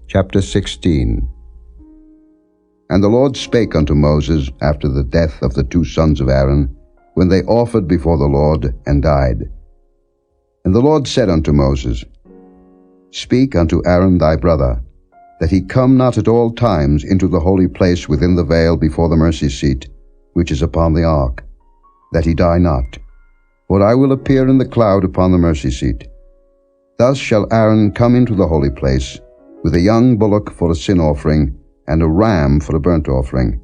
Chapter 16. And the Lord spake unto Moses after the death of the two sons of Aaron, when they offered before the Lord, and died. And the Lord said unto Moses, Speak unto Aaron thy brother, that he come not at all times into the holy place within the veil before the mercy seat, which is upon the ark, that he die not. For I will appear in the cloud upon the mercy seat. Thus shall Aaron come into the holy place, with a young bullock for a sin offering, and a ram for a burnt offering.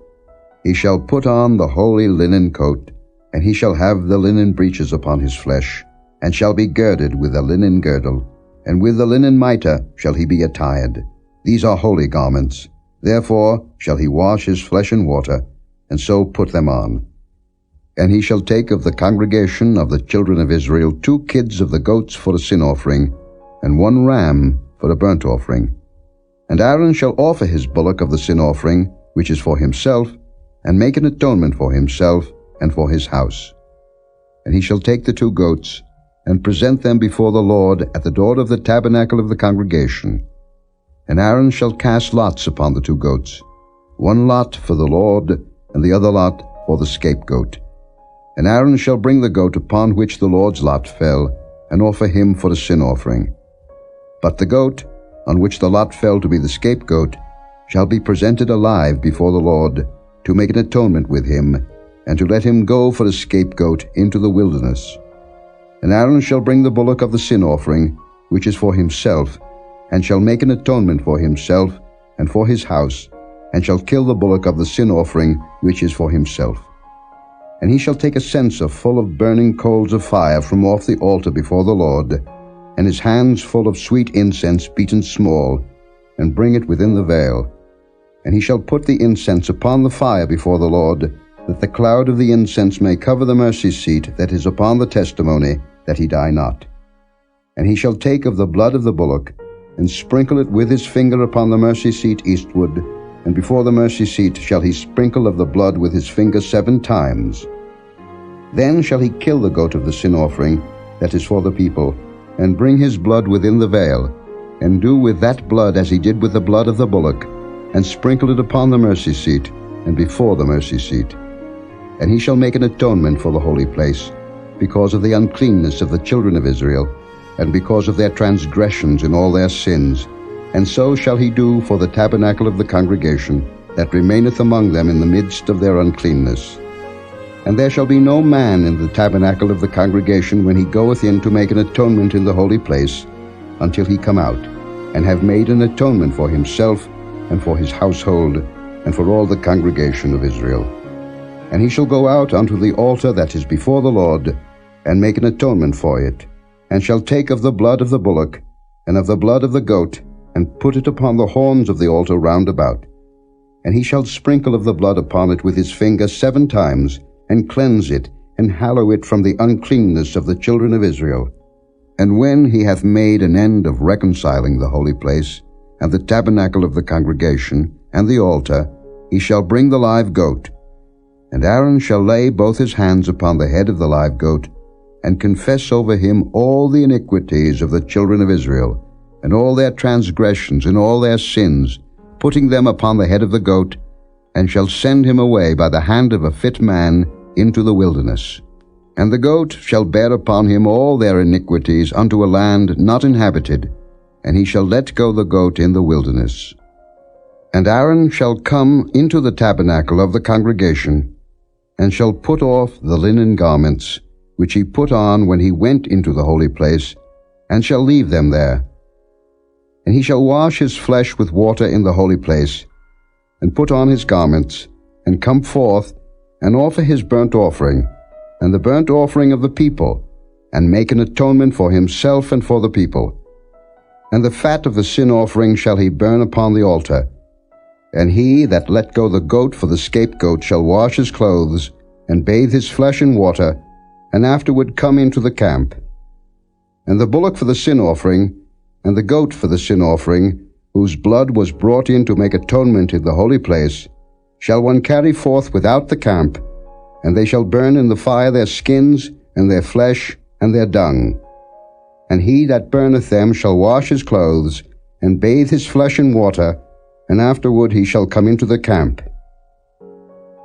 He shall put on the holy linen coat, and he shall have the linen breeches upon his flesh, and shall be girded with a linen girdle, and with the linen mitre shall he be attired. These are holy garments. Therefore shall he wash his flesh in water, and so put them on. And he shall take of the congregation of the children of Israel 2 kids of the goats for a sin offering, and 1 ram for a burnt offering. And Aaron shall offer his bullock of the sin offering, which is for himself, and make an atonement for himself and for his house. And he shall take the 2 goats, and present them before the Lord at the door of the tabernacle of the congregation. And Aaron shall cast lots upon the 2 goats, 1 lot for the Lord, and the other lot for the scapegoat. And Aaron shall bring the goat upon which the Lord's lot fell, and offer him for a sin offering. But the goat, on which the lot fell to be the scapegoat, shall be presented alive before the Lord, to make an atonement with him, and to let him go for a scapegoat into the wilderness. And Aaron shall bring the bullock of the sin offering, which is for himself, and shall make an atonement for himself and for his house, and shall kill the bullock of the sin offering, which is for himself. And he shall take a censer full of burning coals of fire from off the altar before the Lord, and his hands full of sweet incense beaten small, and bring it within the veil. And he shall put the incense upon the fire before the Lord, that the cloud of the incense may cover the mercy seat that is upon the testimony, that he die not. And he shall take of the blood of the bullock, and sprinkle it with his finger upon the mercy seat eastward, and before the mercy seat shall he sprinkle of the blood with his finger 7 times. Then shall he kill the goat of the sin offering, that is for the people, and bring his blood within the veil, and do with that blood as he did with the blood of the bullock, and sprinkle it upon the mercy seat, and before the mercy seat. And he shall make an atonement for the holy place, because of the uncleanness of the children of Israel, and because of their transgressions in all their sins. And so shall he do for the tabernacle of the congregation, that remaineth among them in the midst of their uncleanness. And there shall be no man in the tabernacle of the congregation when he goeth in to make an atonement in the holy place, until he come out, and have made an atonement for himself, and for his household, and for all the congregation of Israel. And he shall go out unto the altar that is before the Lord, and make an atonement for it, and shall take of the blood of the bullock, and of the blood of the goat, and put it upon the horns of the altar round about. And he shall sprinkle of the blood upon it with his finger 7 times, and cleanse it, and hallow it from the uncleanness of the children of Israel. And when he hath made an end of reconciling the holy place, and the tabernacle of the congregation, and the altar, he shall bring the live goat. And Aaron shall lay both his hands upon the head of the live goat, and confess over him all the iniquities of the children of Israel, and all their transgressions and all their sins, putting them upon the head of the goat, and shall send him away by the hand of a fit man into the wilderness. And the goat shall bear upon him all their iniquities unto a land not inhabited, and he shall let go the goat in the wilderness. And Aaron shall come into the tabernacle of the congregation, and shall put off the linen garments, which he put on when he went into the holy place, and shall leave them there. And he shall wash his flesh with water in the holy place, and put on his garments, and come forth, and offer his burnt offering, and the burnt offering of the people, and make an atonement for himself and for the people. And the fat of the sin offering shall he burn upon the altar. And he that let go the goat for the scapegoat shall wash his clothes, and bathe his flesh in water, and afterward come into the camp. And the bullock for the sin offering, and the goat for the sin offering, whose blood was brought in to make atonement in the holy place, shall one carry forth without the camp, and they shall burn in the fire their skins, and their flesh, and their dung. And he that burneth them shall wash his clothes, and bathe his flesh in water, and afterward he shall come into the camp.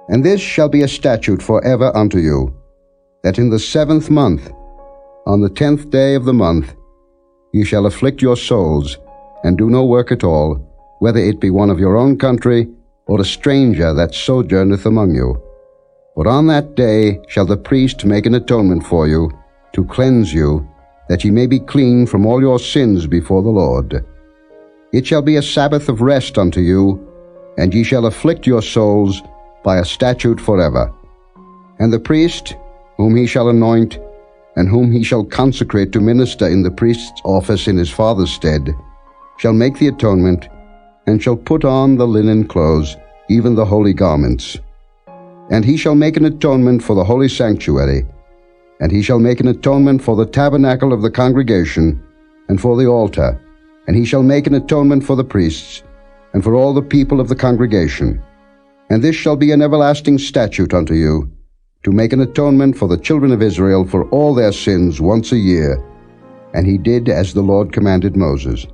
And this shall be a statute forever unto you, that in the 7th month, on the 10th day of the month, ye shall afflict your souls, and do no work at all, whether it be one of your own country, or a stranger that sojourneth among you. For on that day shall the priest make an atonement for you, to cleanse you, that ye may be clean from all your sins before the Lord. It shall be a Sabbath of rest unto you, and ye shall afflict your souls by a statute forever. And the priest, whom he shall anoint, and whom he shall consecrate to minister in the priest's office in his father's stead, shall make the atonement, and shall put on the linen clothes, even the holy garments. And he shall make an atonement for the holy sanctuary, and he shall make an atonement for the tabernacle of the congregation, and for the altar, and he shall make an atonement for the priests, and for all the people of the congregation. And this shall be an everlasting statute unto you, to make an atonement for the children of Israel for all their sins once a year. And he did as the Lord commanded Moses.